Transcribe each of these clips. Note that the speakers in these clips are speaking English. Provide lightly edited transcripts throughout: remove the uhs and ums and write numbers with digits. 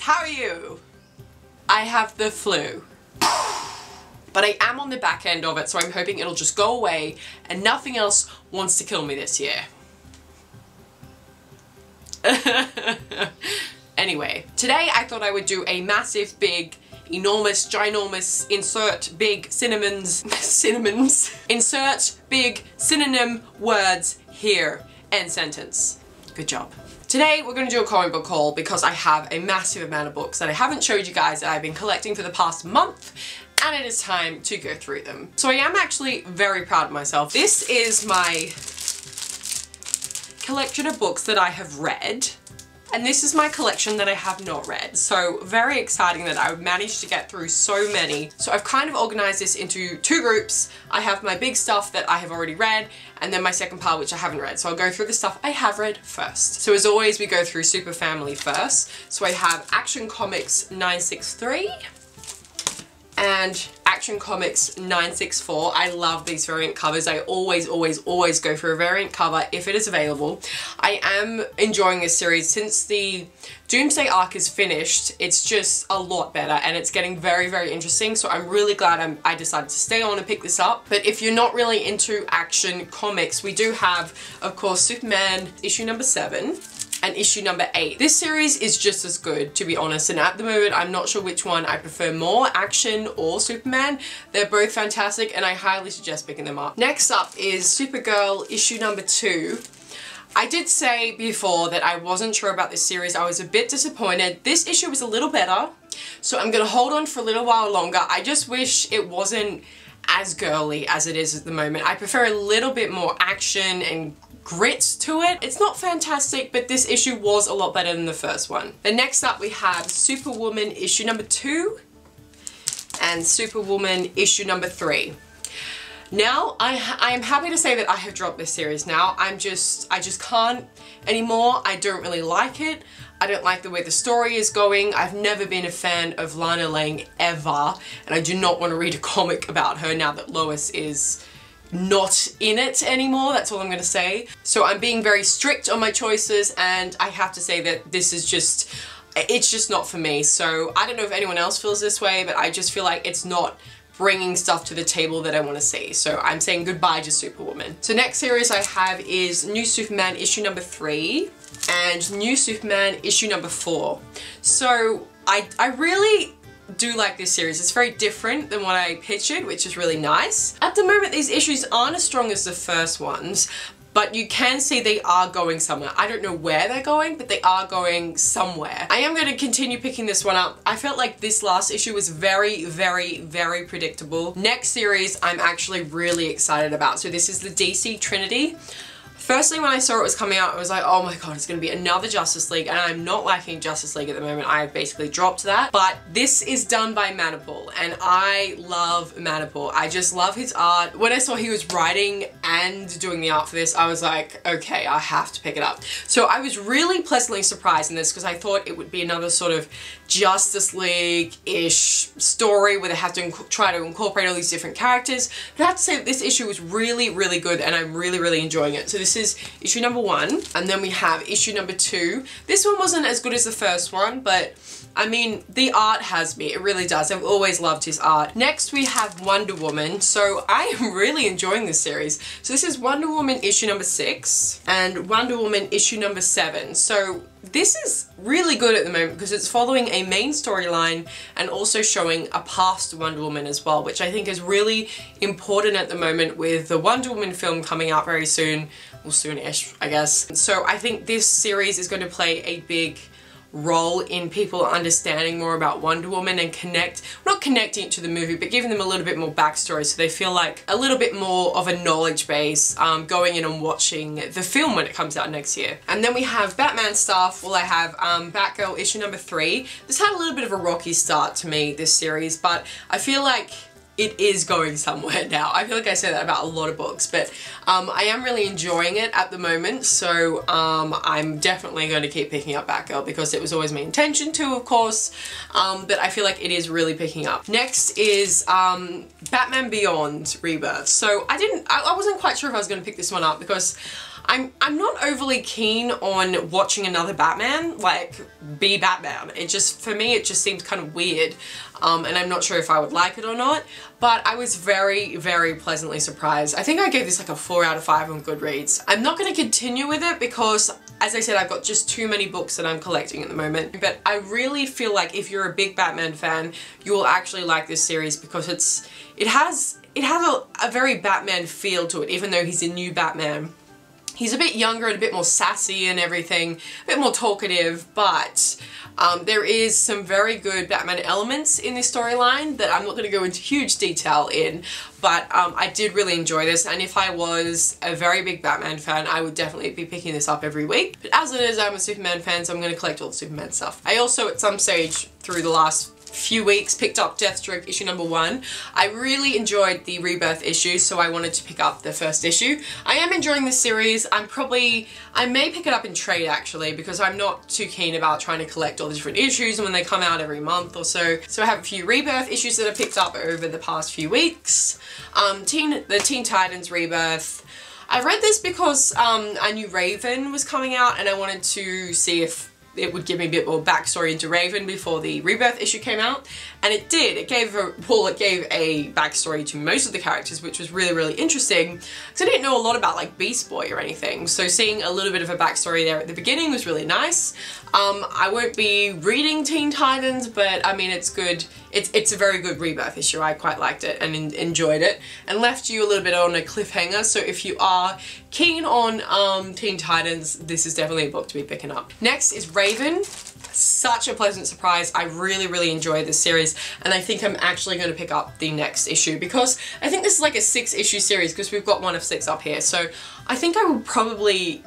how are you? I have the flu. But I am on the back end of it, so I'm hoping it'll just go away and nothing else wants to kill me this year. Anyway, today I thought I would do a massive, big, enormous, ginormous, insert big insert big synonym words here, end sentence. Good job. Today we're going to do a comic book haul because I have a massive amount of books that I haven't showed you guys that I've been collecting for the past month, and it is time to go through them. So I am actually very proud of myself. This is my collection of books that I have read, and this is my collection that I have not read. So very exciting that I managed to get through so many. So I've kind of organized this into two groups. I have my big stuff that I have already read, and then my second pile which I haven't read. So I'll go through the stuff I have read first. So as always, we go through Super Family first. So I have Action Comics 963 and Action Comics 964. I love these variant covers. I always go for a variant cover if it is available. I am enjoying this series. Since the Doomsday arc is finished, it's just a lot better and it's getting very interesting, so I'm really glad I decided to stay on and pick this up. But if you're not really into action comics, we do have, of course, Superman issue number 7 and issue number 8. This series is just as good, to be honest, and at the moment I'm not sure which one I prefer more, Action or Superman. They're both fantastic and I highly suggest picking them up. Next up is Supergirl issue number 2. I did say before that I wasn't sure about this series. I was a bit disappointed. This issue was a little better, so I'm gonna hold on for a little while longer. I just wish it wasn't as girly as it is at the moment. I prefer a little bit more action and grit to it. It's not fantastic, but this issue was a lot better than the first one. Then next up we have Superwoman issue number 2 and Superwoman issue number 3. Now, I am happy to say that I have dropped this series now. I just can't anymore. I don't really like it. I don't like the way the story is going. I've never been a fan of Lana Lang ever, and I do not want to read a comic about her now that Lois is not in it anymore. That's all I'm gonna say. So I'm being very strict on my choices, and I have to say that this is just, it's just not for me. So I don't know if anyone else feels this way, but I just feel like it's not bringing stuff to the table that I want to see. So I'm saying goodbye to Superwoman. So next series I have is New Superman issue number 3 and New Superman issue number 4. So I really do like this series. It's very different than what I pictured, which is really nice. At the moment, these issues aren't as strong as the first ones, but you can see they are going somewhere. I don't know where they're going, but they are going somewhere. I am going to continue picking this one up. I felt like this last issue was very predictable. Next series I'm actually really excited about. So this is the DC Trinity. Firstly, when I saw it was coming out, I was like, oh my god, it's going to be another Justice League, and I'm not liking Justice League at the moment. I have basically dropped that. But this is done by Manapul, and I love Manapul. I just love his art. When I saw he was writing and doing the art for this, I was like, okay, I have to pick it up. So I was really pleasantly surprised in this because I thought it would be another sort of Justice League-ish story where they have to try to incorporate all these different characters. But I have to say that this issue was really good, and I'm really enjoying it. So this is issue number 1, and then we have issue number 2. This one wasn't as good as the first one, but I mean, the art has me. It really does. I've always loved his art. Next, we have Wonder Woman. So I am really enjoying this series. So this is Wonder Woman issue number 6 and Wonder Woman issue number 7. So this is really good at the moment because it's following a main storyline and also showing a past Wonder Woman as well, which I think is really important at the moment with the Wonder Woman film coming out very soon, or soon-ish, I guess. So I think this series is going to play a big role in people understanding more about Wonder Woman and not connecting it to the movie, but giving them a little bit more backstory so they feel like a little bit more of a knowledge base going in and watching the film when it comes out next year. And then we have Batman stuff. Well, I have Batgirl issue number 3. This had a little bit of a rocky start to me, this series, but I feel like it is going somewhere now. I feel like I say that about a lot of books, but I am really enjoying it at the moment, so I'm definitely going to keep picking up Batgirl because it was always my intention to, of course, but I feel like it is really picking up. Next is Batman Beyond Rebirth. So I wasn't quite sure if I was going to pick this one up because I'm not overly keen on watching another Batman, like, be Batman. It just, for me, it just seems kind of weird. And I'm not sure if I would like it or not, but I was very, very pleasantly surprised. I think I gave this like a 4 out of 5 on Goodreads. I'm not going to continue with it because, as I said, I've got just too many books that I'm collecting at the moment. But I really feel like if you're a big Batman fan, you will actually like this series because it has a very Batman feel to it, even though he's a new Batman. He's a bit younger and a bit more sassy and everything, a bit more talkative, but there is some very good Batman elements in this storyline that I'm not going to go into huge detail in, but I did really enjoy this, and if I was a very big Batman fan, I would definitely be picking this up every week. But as it is, I'm a Superman fan, so I'm going to collect all the Superman stuff. I also, at some stage through the last few weeks, picked up Deathstroke issue number 1. I really enjoyed the Rebirth issue, so I wanted to pick up the first issue. I am enjoying this series. I may pick it up in trade actually, because I'm not too keen about trying to collect all the different issues when they come out every month or so. So I have a few Rebirth issues that I picked up over the past few weeks. The Teen Titans Rebirth. I read this because I knew Raven was coming out and I wanted to see if it would give me a bit more backstory into Raven before the Rebirth issue came out, and it did. It gave a backstory to most of the characters, which was really, really interesting, because I didn't know a lot about like Beast Boy or anything, so seeing a little bit of a backstory there at the beginning was really nice. I won't be reading Teen Titans, but I mean, it's good. It's a very good Rebirth issue. I quite liked it and enjoyed it, and left you a little bit on a cliffhanger, so if you are keen on Teen Titans, this is definitely a book to be picking up. Next is Raven. Such a pleasant surprise. I really, really enjoyed this series, and I think I'm actually going to pick up the next issue because I think this is like a 6-issue series because we've got one of 6 up here, so I think I will probably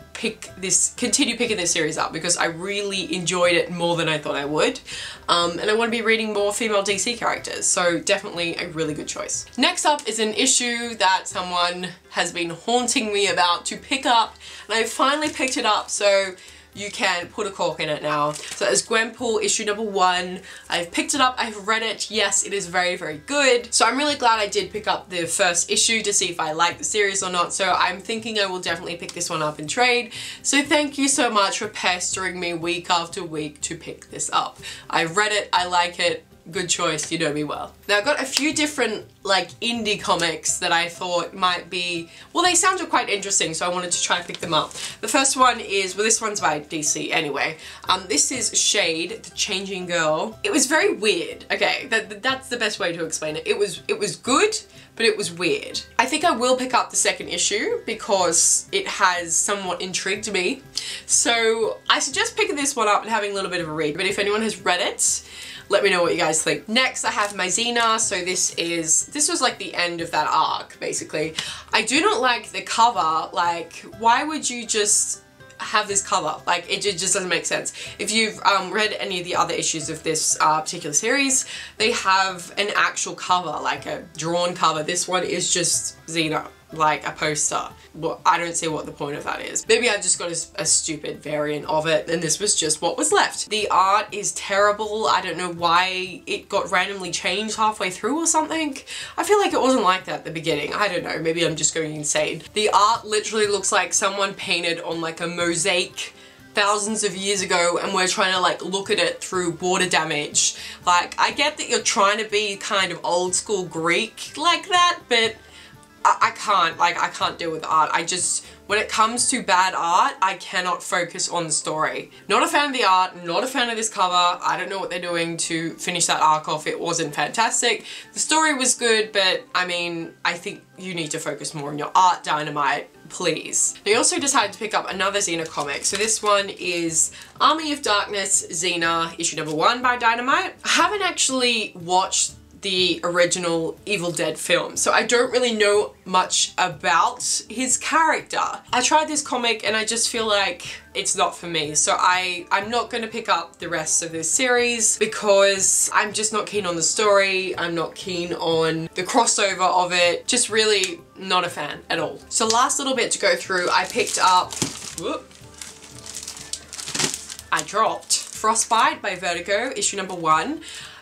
continue picking this series up because I really enjoyed it more than I thought I would, and I want to be reading more female DC characters, so definitely a really good choice. Next up is an issue that someone has been haunting me about to pick up, and I finally picked it up, so you can put a cork in it now. So it's Gwenpool issue number 1. I've picked it up, I've read it. Yes, it is very, very good. So I'm really glad I did pick up the first issue to see if I like the series or not. So I'm thinking I will definitely pick this one up in trade. So thank you so much for pestering me week after week to pick this up. I've read it, I like it. Good choice, you know me well. Now I've got a few different like indie comics that I thought might be, well, they sounded quite interesting, so I wanted to try and pick them up. The first one is, well, this one's by DC anyway. This is Shade, the Changing Girl. It was very weird. Okay, that's the best way to explain it. It was good, but it was weird. I think I will pick up the second issue because it has somewhat intrigued me. So I suggest picking this one up and having a little bit of a read, but if anyone has read it, let me know what you guys think. Next, I have My Xena. So this was like the end of that arc, basically. I do not like the cover. Like, why would you just have this cover? Like, it just doesn't make sense. If you've read any of the other issues of this particular series, they have an actual cover, like a drawn cover. This one is just Xena, like a poster. Well, I don't see what the point of that is. Maybe I just got a stupid variant of it and this was just what was left. The art is terrible. I don't know why it got randomly changed halfway through or something. I feel like it wasn't like that at the beginning. I don't know, maybe I'm just going insane. The art literally looks like someone painted on like a mosaic thousands of years ago and we're trying to like look at it through water damage. Like, I get that you're trying to be kind of old school Greek like that, but I can't deal with art. When it comes to bad art, I cannot focus on the story. Not a fan of the art, not a fan of this cover. I don't know what they're doing to finish that arc off. It wasn't fantastic. The story was good, but I mean, I think you need to focus more on your art, Dynamite, please. I also decided to pick up another Xena comic. So this one is Army of Darkness Xena, issue number 1 by Dynamite. I haven't actually watched the original Evil Dead film, so I don't really know much about his character. I tried this comic and I just feel like it's not for me, so I'm not going to pick up the rest of this series because I'm just not keen on the story, I'm not keen on the crossover of it, just really not a fan at all. So last little bit to go through, I picked up, I dropped Frostbite by Vertigo, issue number 1.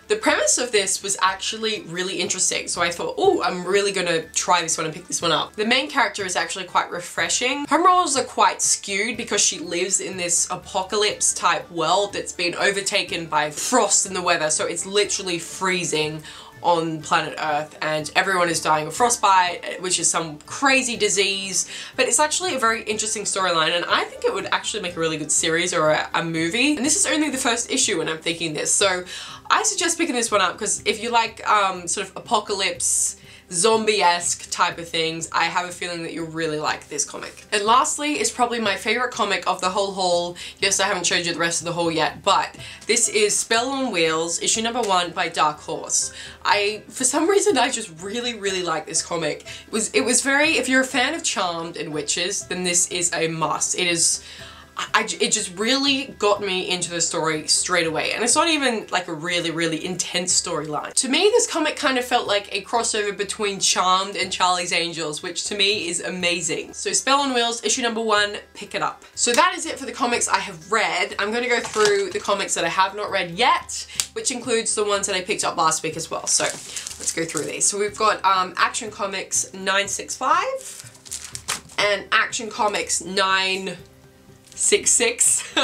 The premise of this was actually really interesting, so I thought, oh, I'm really gonna try this one and pick this one up. The main character is actually quite refreshing. Her morals are quite skewed because she lives in this apocalypse type world that's been overtaken by frost in the weather, so it's literally freezing on planet Earth and everyone is dying of frostbite, which is some crazy disease, but it's actually a very interesting storyline and I think it would actually make a really good series or a movie. And this is only the first issue when I'm thinking this, so I suggest picking this one up because if you like sort of apocalypse, zombie-esque type of things, I have a feeling that you'll really like this comic. And lastly is probably my favorite comic of the whole haul. Yes, I haven't showed you the rest of the haul yet, but this is Spell on Wheels, issue number 1 by Dark Horse. For some reason, I just really like this comic. It was very, if you're a fan of Charmed and Witches, then this is a must. It just really got me into the story straight away, and it's not even like a really intense storyline. To me, this comic kind of felt like a crossover between Charmed and Charlie's Angels, which to me is amazing. So Spell on Wheels, issue number 1, pick it up. So that is it for the comics I have read. I'm going to go through the comics that I have not read yet, which includes the ones that I picked up last week as well. So let's go through these. So we've got Action Comics 965 and Action Comics 966.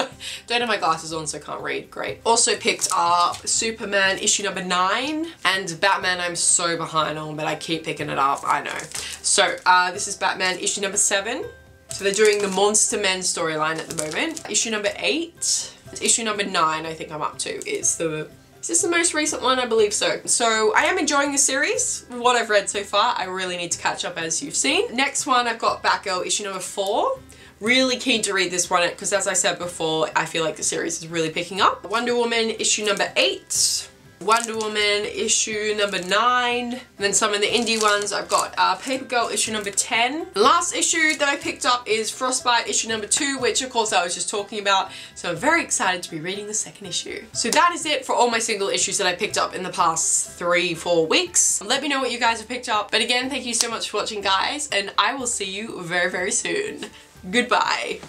Don't have my glasses on so I can't read, great. Also picked up Superman issue number 9 and Batman I'm so behind on, but I keep picking it up, I know. So this is Batman issue number 7. So they're doing the Monster Men storyline at the moment. Issue number 8. Issue number 9 I think I'm up to is this the most recent one? I believe so. So I am enjoying the series. What I've read so far, I really need to catch up as you've seen. Next one I've got Batgirl issue number 4. Really keen to read this one because as I said before, I feel like the series is really picking up. Wonder Woman issue number 8. Wonder Woman issue number 9. And then some of the indie ones, I've got Paper Girl issue number 10. The last issue that I picked up is Frostbite issue number 2, which of course I was just talking about. So I'm very excited to be reading the second issue. So that is it for all my single issues that I picked up in the past 3-4 weeks. Let me know what you guys have picked up. But again, thank you so much for watching, guys, and I will see you very soon. Goodbye.